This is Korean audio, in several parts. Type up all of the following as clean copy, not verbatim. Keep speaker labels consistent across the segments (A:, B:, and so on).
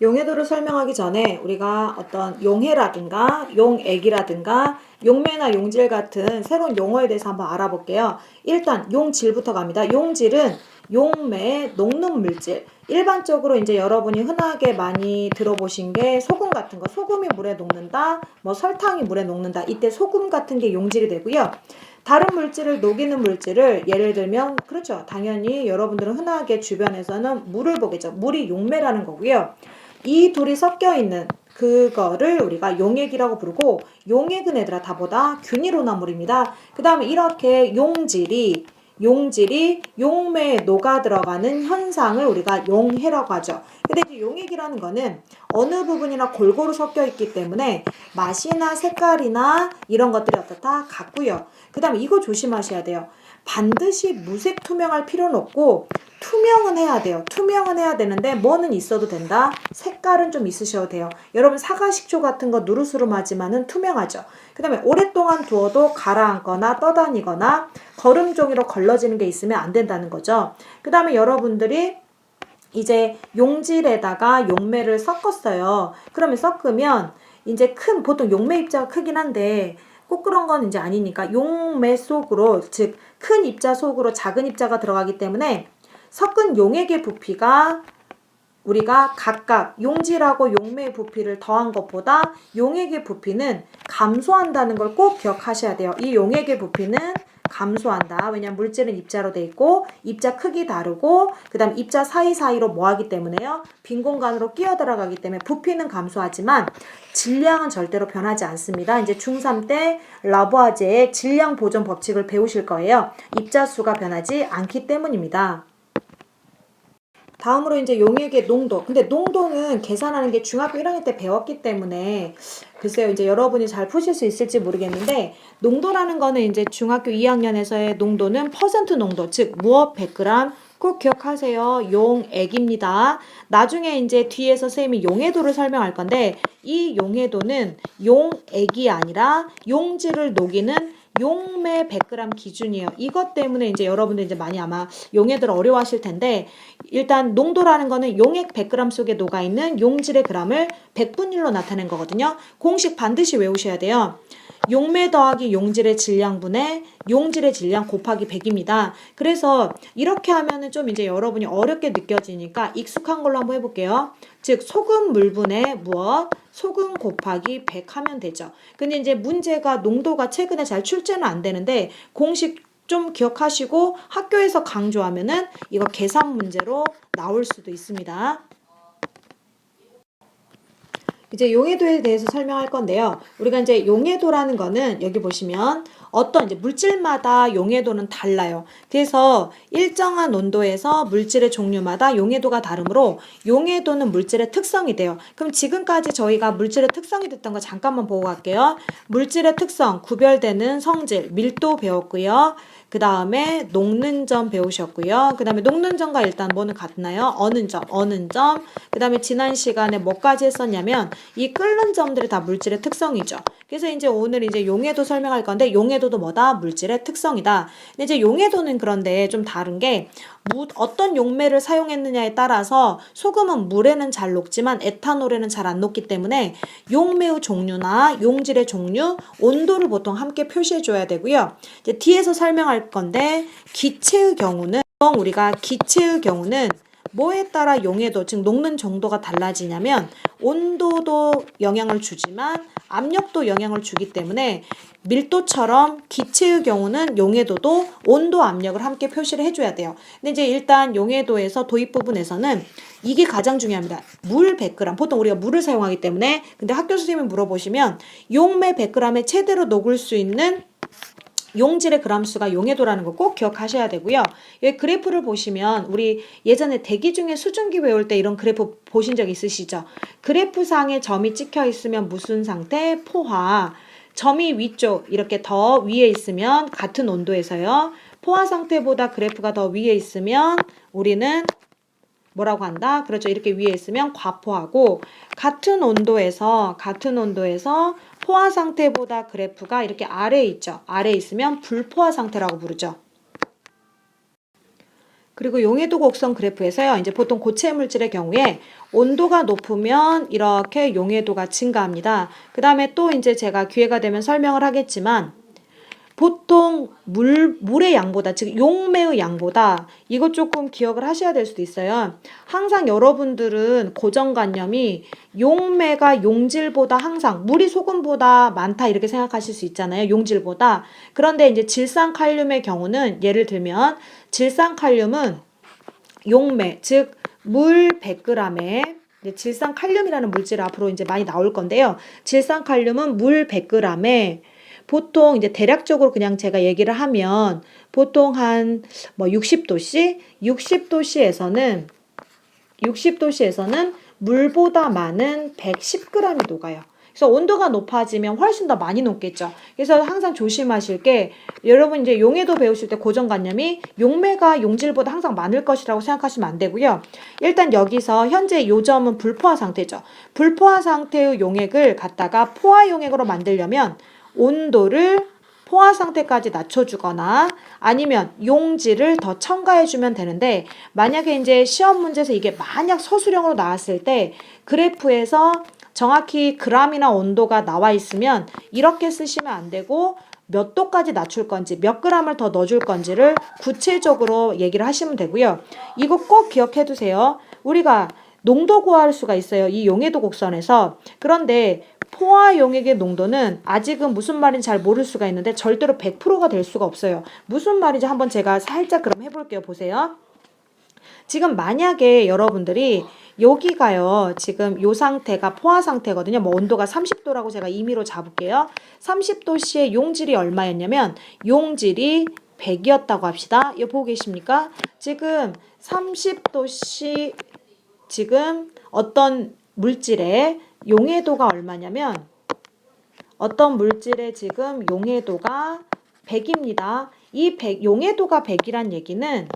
A: 용해도를 설명하기 전에 우리가 어떤 용해라든가 용액이라든가 용매나 용질 같은 새로운 용어에 대해서 한번 알아볼게요. 일단 용질부터 갑니다. 용질은 용매의 녹는 물질. 일반적으로 이제 여러분이 흔하게 많이 들어보신 게 소금 같은 거, 소금이 물에 녹는다, 뭐 설탕이 물에 녹는다. 이때 소금 같은 게 용질이 되고요. 다른 물질을 녹이는 물질을 예를 들면 그렇죠. 당연히 여러분들은 흔하게 주변에서는 물을 보겠죠. 물이 용매라는 거고요. 이 둘이 섞여 있는 그거를 우리가 용액이라고 부르고, 용액은 얘들아 다보다 균일온화물입니다. 그 다음에 이렇게 용질이 용매에 녹아 들어가는 현상을 우리가 용해라고 하죠. 근데 이제 용액이라는 거는 어느 부분이나 골고루 섞여 있기 때문에 맛이나 색깔이나 이런 것들이 어떻다? 같고요. 그 다음에 이거 조심하셔야 돼요. 반드시 무색 투명할 필요는 없고 투명은 해야 돼요. 투명은 해야 되는데 뭐는 있어도 된다. 색깔은 좀 있으셔도 돼요. 여러분 사과식초 같은 거 누르스름하지만은 투명하죠. 그 다음에 오랫동안 두어도 가라앉거나 떠다니거나 거름종이로 걸러지는 게 있으면 안 된다는 거죠. 그 다음에 여러분들이 이제 용질에다가 용매를 섞었어요. 그러면 섞으면 이제 보통 용매 입자가 크긴 한데 꼭 그런 건 이제 아니니까 용매 속으로, 즉 큰 입자 속으로 작은 입자가 들어가기 때문에 섞은 용액의 부피가 우리가 각각 용질하고 용매의 부피를 더한 것보다 용액의 부피는 감소한다는 걸 꼭 기억하셔야 돼요. 이 용액의 부피는 감소한다. 왜냐하면 물질은 입자로 돼 있고 입자 크기 다르고 그 다음 입자 사이사이로 뭐하기 때문에요. 빈 공간으로 끼어 들어가기 때문에 부피는 감소하지만 질량은 절대로 변하지 않습니다. 이제 중3 때 라부아제의 질량 보존 법칙을 배우실 거예요. 입자 수가 변하지 않기 때문입니다. 다음으로 이제 용액의 농도. 근데 농도는 계산하는 게 중학교 1학년 때 배웠기 때문에 글쎄요, 이제 여러분이 잘 푸실 수 있을지 모르겠는데, 농도라는 거는 이제 중학교 2학년에서의 농도는 퍼센트 농도, 즉 무엇 100g, 꼭 기억하세요. 용액입니다. 나중에 이제 뒤에서 선생님이 용해도를 설명할 건데, 이 용해도는 용액이 아니라 용질을 녹이는 용매 100g 기준이에요. 이것 때문에 이제 여러분들 이제 많이 아마 용해도를 어려워하실 텐데, 일단 농도라는 거는 용액 100g 속에 녹아있는 용질의 g을 100분율로 나타낸 거거든요. 공식 반드시 외우셔야 돼요. 용매 더하기 용질의 질량분의 용질의 질량 곱하기 100입니다. 그래서 이렇게 하면은 좀 이제 여러분이 어렵게 느껴지니까 익숙한 걸로 한번 해볼게요. 즉 소금 물분의 무엇? 소금 곱하기 100 하면 되죠. 근데 이제 문제가 농도가 최근에 잘 출제는 안 되는데 공식 좀 기억하시고 학교에서 강조하면은 이거 계산 문제로 나올 수도 있습니다. 이제 용해도에 대해서 설명할 건데요. 우리가 이제 용해도라는 거는 여기 보시면 어떤 이제 물질마다 용해도는 달라요. 그래서 일정한 온도에서 물질의 종류마다 용해도가 다르므로 용해도는 물질의 특성이 돼요. 그럼 지금까지 저희가 물질의 특성이 됐던 거 잠깐만 보고 갈게요. 물질의 특성, 구별되는 성질, 밀도 배웠고요. 그 다음에 녹는 점 배우셨고요. 그 다음에 녹는 점과 일단 뭐는 같나요? 어는 점. 그 다음에 지난 시간에 뭐까지 했었냐면 이 끓는 점들이 다 물질의 특성이죠. 그래서 이제 오늘 이제 용해도 설명할 건데 용해도도 뭐다? 물질의 특성이다. 근데 이제 용해도는 그런데 좀 다른 게 어떤 용매를 사용했느냐에 따라서 소금은 물에는 잘 녹지만 에탄올에는 잘 안 녹기 때문에 용매의 종류나 용질의 종류, 온도를 보통 함께 표시해 줘야 되고요. 이제 뒤에서 설명할 건데 기체의 경우는 뭐에 따라 용해도, 즉 녹는 정도가 달라지냐면 온도도 영향을 주지만 압력도 영향을 주기 때문에 밀도처럼 기체의 경우는 용해도도 온도, 압력을 함께 표시를 해줘야 돼요. 근데 이제 일단 용해도에서 도입 부분에서는 이게 가장 중요합니다. 물 100g. 보통 우리가 물을 사용하기 때문에 근데 학교 선생님이 물어보시면 용매 100g에 최대로 녹을 수 있는 용질의 그람수가 용해도라는 거 꼭 기억하셔야 되고요. 여기 그래프를 보시면 우리 예전에 대기 중에 수증기 외울 때 이런 그래프 보신 적 있으시죠? 그래프상에 점이 찍혀 있으면 무슨 상태? 포화. 점이 위쪽 이렇게 더 위에 있으면 같은 온도에서요. 포화 상태보다 그래프가 더 위에 있으면 우리는 뭐라고 한다? 그렇죠. 이렇게 위에 있으면 과포하고 같은 온도에서 포화 상태보다 그래프가 이렇게 아래에 있죠. 아래에 있으면 불포화 상태라고 부르죠. 그리고 용해도 곡선 그래프에서요. 이제 보통 고체 물질의 경우에 온도가 높으면 이렇게 용해도가 증가합니다. 그 다음에 또 이제 제가 기회가 되면 설명을 하겠지만 보통 물의 양보다, 즉 용매의 양보다 이것 조금 기억을 하셔야 될 수도 있어요. 항상 여러분들은 고정관념이 용매가 용질보다 항상 물이 소금보다 많다 이렇게 생각하실 수 있잖아요. 용질보다. 그런데 이제 질산칼륨의 경우는 예를 들면 질산칼륨은 용매, 즉 물 100g에 질산칼륨이라는 물질 앞으로 이제 많이 나올 건데요. 질산칼륨은 물 100g에 보통 이제 대략적으로 그냥 제가 얘기를 하면 보통 한 뭐 60도씨? 60도씨에서는 물보다 많은 110g이 녹아요. 그래서 온도가 높아지면 훨씬 더 많이 녹겠죠. 그래서 항상 조심하실 게 여러분 이제 용해도 배우실 때 고정관념이 용매가 용질보다 항상 많을 것이라고 생각하시면 안 되고요. 일단 여기서 현재 요점은 불포화 상태죠. 불포화 상태의 용액을 갖다가 포화 용액으로 만들려면 온도를 포화 상태까지 낮춰주거나 아니면 용질을 더 첨가해주면 되는데 만약에 이제 시험 문제에서 이게 만약 서술형으로 나왔을 때 그래프에서 정확히 그람이나 온도가 나와 있으면 이렇게 쓰시면 안 되고 몇 도까지 낮출 건지 몇 그램을 더 넣어줄 건지를 구체적으로 얘기를 하시면 되고요. 이거 꼭 기억해 두세요. 우리가 농도 구할 수가 있어요. 이 용해도 곡선에서. 그런데 포화 용액의 농도는 아직은 무슨 말인지 잘 모를 수가 있는데 절대로 100%가 될 수가 없어요. 무슨 말인지 한번 제가 살짝 그럼 해볼게요. 보세요. 지금 만약에 여러분들이 여기가요. 지금 요 상태가 포화 상태거든요. 뭐 온도가 30도라고 제가 임의로 잡을게요. 30도씨의 용질이 얼마였냐면 용질이 100이었다고 합시다. 이거 보고 계십니까? 지금 30도씨 지금 어떤 물질의 용해도가 얼마냐면 어떤 물질의 지금 용해도가 100입니다. 이 100, 용해도가 100이란 얘기는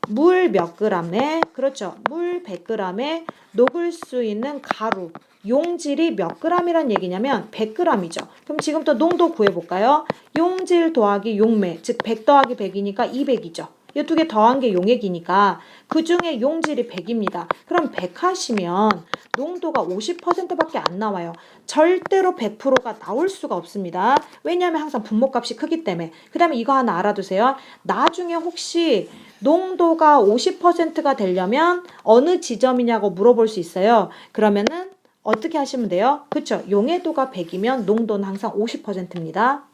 A: 물 몇 그램에 그렇죠. 물 100g에 녹을 수 있는 가루 용질이 몇 g이란 얘기냐면 100g이죠. 그럼 지금부터 농도 구해볼까요? 용질 더하기 용매 즉 100 더하기 100이니까 200이죠. 이 두 개 더한 게 용액이니까 그 중에 용질이 100입니다. 그럼 100 하시면 농도가 50%밖에 안 나와요. 절대로 100%가 나올 수가 없습니다. 왜냐하면 항상 분모값이 크기 때문에. 그 다음에 이거 하나 알아두세요. 나중에 혹시 농도가 50%가 되려면 어느 지점이냐고 물어볼 수 있어요. 그러면은 어떻게 하시면 돼요? 그쵸? 용해도가 100이면 농도는 항상 50%입니다.